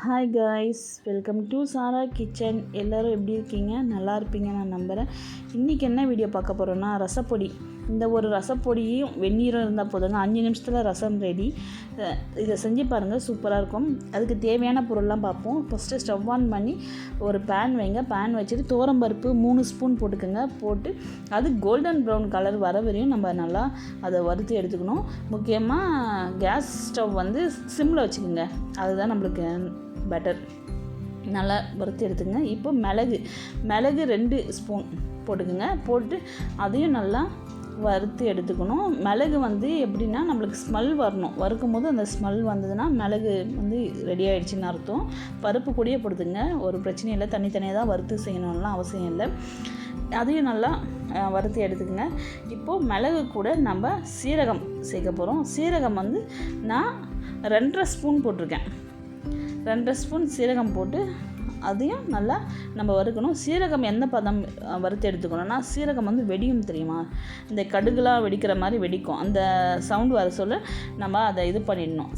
Hi guys, welcome to Sara kitchen. எல்லோரும் எப்படி இருக்கீங்க? நல்லா இருப்பீங்க நான் நம்புகிறேன். இன்றைக்கி என்ன வீடியோ பார்க்க போகிறோன்னா, ரசப்பொடி. இந்த ஒரு ரசப்பொடியும் வெந்நீரும் இருந்தால் போதுங்க, 5 நிமிஷத்தில் ரசம் ரெடி. இதை செஞ்சு பாருங்கள், சூப்பராக இருக்கும். அதுக்கு தேவையான பொருள்லாம் பார்ப்போம். ஃபஸ்ட்டு ஸ்டவ் ஆன் பண்ணி ஒரு பேன் வைங்க. பேன் வச்சுட்டு துவரம்பருப்பு 3 ஸ்பூன் போட்டுக்கோங்க. போட்டு அது கோல்டன் ப்ரௌன் கலர் வர வரையும் நம்ம நல்லா அதை வறுத்து எடுத்துக்கணும். முக்கியமாக கேஸ் ஸ்டவ் வந்து சிம்மில் வச்சுக்கோங்க, அதுதான் நம்மளுக்கு பெட்டர். நல்லா வறுத்து எடுத்துங்க. இப்போ மிளகு 2 ஸ்பூன் போட்டுக்குங்க. போட்டு அதையும் நல்லா வறுத்து எடுத்துக்கணும். மிளகு வந்து எப்படின்னா, நம்மளுக்கு ஸ்மெல் வரணும். வறுக்கும் போது அந்த ஸ்மெல் வந்ததுன்னா மிளகு வந்து ரெடி ஆகிடுச்சின்னு அர்த்தம். பருப்பு கூடயே போடுதுங்க, ஒரு பிரச்சனையும் இல்லை. தனித்தனியாக தான் வறுத்து செய்யணும்லாம் அவசியம் இல்லை. அதையும் நல்லா வறுத்து எடுத்துக்கோங்க. இப்போது மிளகு கூட நம்ம சீரகம் சேர்க்க போகிறோம். சீரகம் வந்து நான் 2.5 ஸ்பூன் போட்டிருக்கேன். 2.5 ஸ்பூன் சீரகம் போட்டு அதையும் நல்லா நம்ம வறுக்கணும். சீரகம் என்ன பதம் வறுத்து எடுத்துக்கணும்னா, சீரகம் வந்து வெடியும் தெரியுமா, இந்த கடுகுலாம் வெடிக்கிற மாதிரி வெடிக்கும். அந்த சவுண்டு வர சொல்ல நம்ம அதை இது பண்ணிடணும்.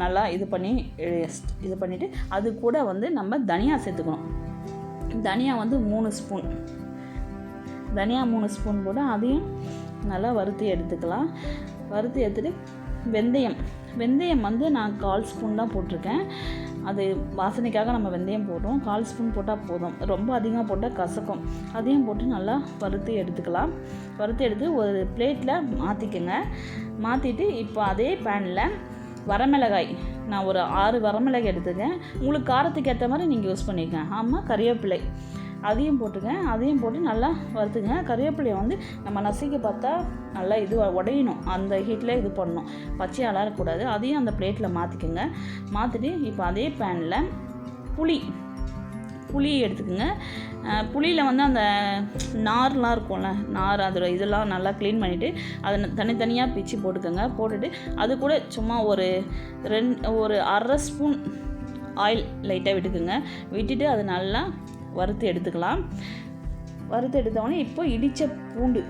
நல்லா இது பண்ணிவிட்டு அது கூட வந்து நம்ம தனியா சேர்த்துக்கணும். தனியா வந்து 3 ஸ்பூன். தனியா 3 ஸ்பூன் போட்டு அதையும் நல்லா வறுத்து எடுத்துக்கலாம். வறுத்து எடுத்துகிட்டு வெந்தயம் வந்து நான் 1/4 ஸ்பூன் தான் போட்டிருக்கேன். அது வாசனைக்காக நம்ம வெந்தயம் போடுறோம். 1/4 ஸ்பூன் போட்டால் போதும், ரொம்ப அதிகமாக போட்டால் கசக்கும். அதையும் போட்டு நல்லா வறுத்து எடுத்துக்கலாம். வறுத்து எடுத்து ஒரு பிளேட்டில் மாற்றிக்கோங்க. மாற்றிட்டு இப்போ அதே பேனில் வரமிளகாய், நான் ஒரு 6 வரமிளகாய் எடுத்துக்கேன். உங்களுக்கு காரத்துக்கு ஏற்ற மாதிரி நீங்கள் யூஸ் பண்ணிக்கங்க. ஆமாம், கறிவேப்பிலை அதையும் போட்டுக்கேன். அதையும் போட்டு நல்லா வறுத்துங்க. கறிவேப்பிலையை வந்து நம்ம நசுக்கி பார்த்தா நல்லா இது உடையணும், அந்த ஹீட்டில் இது பண்ணணும், பச்சையாலாம் இருக்கக்கூடாது. அதையும் அந்த பிளேட்டில் மாற்றிக்கோங்க. மாற்றிட்டு இப்போ அதே பேனில் புளி எடுத்துக்கோங்க. புளியில் வந்து அந்த நார்லாம் இருக்கும்ல, அதோட இதெல்லாம் நல்லா க்ளீன் பண்ணிவிட்டு அதை தனித்தனியாக பிச்சு போட்டுக்கோங்க. போட்டுட்டு அது கூட சும்மா ஒரு 1/2 ஸ்பூன் ஆயில் லைட்டாக விட்டுக்குங்க. விட்டுட்டு அது நல்லா வறுத்து எடுத்துக்கலாம். வறுத்து எடுத்தோடனே இப்போ இடித்த பூண்டு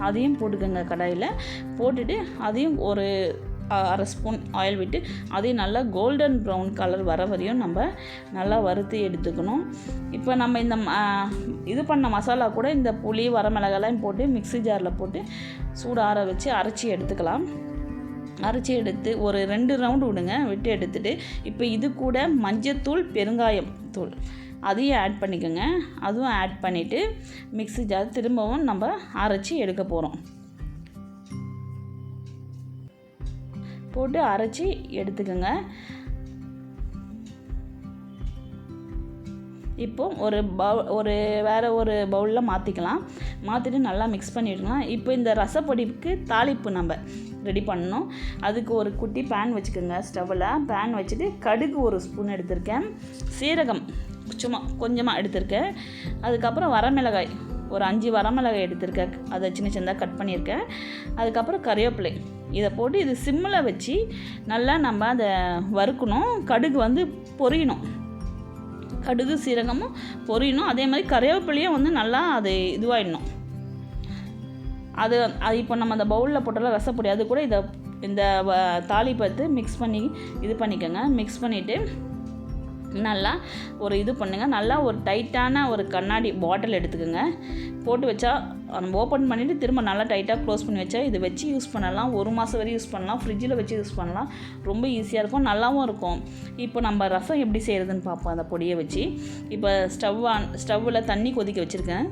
அதையும் போட்டுக்கோங்க. கடாயில் போட்டுட்டு அதையும் ஒரு 1/2 ஸ்பூன் ஆயில் விட்டு அதையும் நல்லா கோல்டன் ப்ரௌன் கலர் வர வரையும் நம்ம நல்லா வறுத்து எடுத்துக்கணும். இப்போ நம்ம இந்த இது பண்ண மசாலா கூட இந்த புளி வரமிளகாலாம் போட்டு மிக்ஸி ஜாரில் போட்டு சூடு ஆற வச்சு அரைச்சி எடுத்துக்கலாம். அரைச்சி எடுத்து ஒரு 2 ரவுண்டு விடுங்க. விட்டு எடுத்துகிட்டு இப்போ இது கூட மஞ்சத்தூள், பெருங்காயம் தூள் அதையும் ஆட் பண்ணிக்கோங்க. அதுவும் ஆட் பண்ணிவிட்டு மிக்ஸி ஜார் திரும்பவும் நம்ம அரைச்சி எடுக்க போகிறோம். போட்டு அரைச்சி எடுத்துக்கோங்க. இப்போது வேறு ஒரு பவுலில் மாற்றிக்கலாம். மாற்றிட்டு நல்லா மிக்ஸ் பண்ணிவிடலாம். இப்போ இந்த ரசப்பொடிக்கு தாளிப்பு நம்ம ரெடி பண்ணணும். அதுக்கு ஒரு குட்டி பேன் வச்சுக்கோங்க. ஸ்டவ்வில் பேன் வச்சுட்டு கடுகு 1 ஸ்பூன் எடுத்திருக்கேன். சீரகம் சும்மா கொஞ்சமாக எடுத்திருக்கேன். அதுக்கப்புறம் வரமிளகாய் ஒரு 5 வரமிளகாய் எடுத்திருக்கேன், அதை சின்ன சின்னதாக கட் பண்ணியிருக்கேன். அதுக்கப்புறம் கறிவேப்பிலை இதை போட்டு இது சிம்மில் வச்சு நல்லா நம்ம அதை வறுக்கணும். கடுகு வந்து பொரியணும், கடுகு சீரகமும் பொரியணும். அதே மாதிரி கறிவேப்பிலையும் வந்து நல்லா அது இதுவாகிடணும். அது இப்போ நம்ம அந்த பவுலில் போட்டாலும் ரசப்பொடி, அது கூட இந்த தாளிப்பத்து மிக்ஸ் பண்ணி இது பண்ணிக்கோங்க. மிக்ஸ் பண்ணிவிட்டு நல்லா ஒரு இது பண்ணுங்கள். நல்லா ஒரு டைட்டான ஒரு கண்ணாடி பாட்டில் எடுத்துக்கோங்க. போட்டு வச்சா நம்ம ஓப்பன் பண்ணிவிட்டு திரும்ப நல்லா டைட்டாக க்ளோஸ் பண்ணி வச்சா இது வச்சு யூஸ் பண்ணலாம். 1 மாதம் வரை யூஸ் பண்ணலாம். ஃப்ரிட்ஜில் வச்சு யூஸ் பண்ணலாம். ரொம்ப ஈஸியாக இருக்கும், நல்லாவும் இருக்கும். இப்போ நம்ம ரசம் எப்படி செய்கிறதுன்னு பார்ப்போம். அந்த பொடியை வச்சு இப்போ ஸ்டவ்வில் தண்ணி கொதிக்க வச்சுருக்கேன்.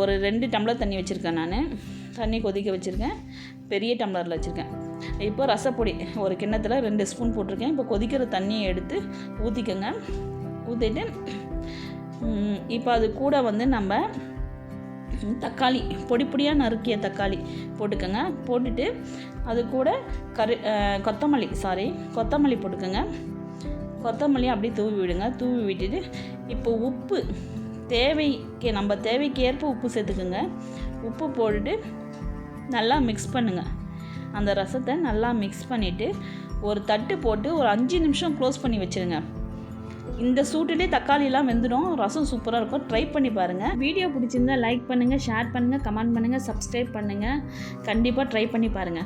ஒரு 2 டம்ளர் தண்ணி வச்சுருக்கேன். நான் தண்ணி கொதிக்க வச்சுருக்கேன், பெரிய டம்ளரில் வச்சுருக்கேன். இப்போ ரசப்பொடி ஒரு கிண்ணத்தில் 2 ஸ்பூன் போட்டிருக்கேன். இப்போ கொதிக்கிற தண்ணியை எடுத்து ஊற்றிக்கோங்க. ஊற்றிட்டு இப்போ அது கூட வந்து நம்ம தக்காளி பொடியாக நறுக்கிய தக்காளி போட்டுக்கோங்க. போட்டுட்டு அது கூட கொத்தமல்லி போட்டுக்கோங்க. கொத்தமல்லி அப்படியே தூவி விடுங்க. தூவி விட்டுட்டு இப்போ உப்பு நம்ம தேவைக்கு ஏற்ப உப்பு சேர்த்துக்குங்க. உப்பு போட்டுட்டு நல்லா மிக்ஸ் பண்ணுங்கள். அந்த ரசத்தை நல்லா மிக்ஸ் பண்ணிவிட்டு ஒரு தட்டு போட்டு ஒரு 5 நிமிஷம் க்ளோஸ் பண்ணி வச்சுருங்க. இந்த சூட்டிலே தக்காளிலாம் வெந்துடும். ரசம் சூப்பராக இருக்கும். ட்ரை பண்ணி பாருங்கள். வீடியோ பிடிச்சிருந்தா லைக் பண்ணுங்கள், ஷேர் பண்ணுங்கள், கமெண்ட் பண்ணுங்கள், சப்ஸ்கிரைப் பண்ணுங்கள். கண்டிப்பாக ட்ரை பண்ணி பாருங்கள்.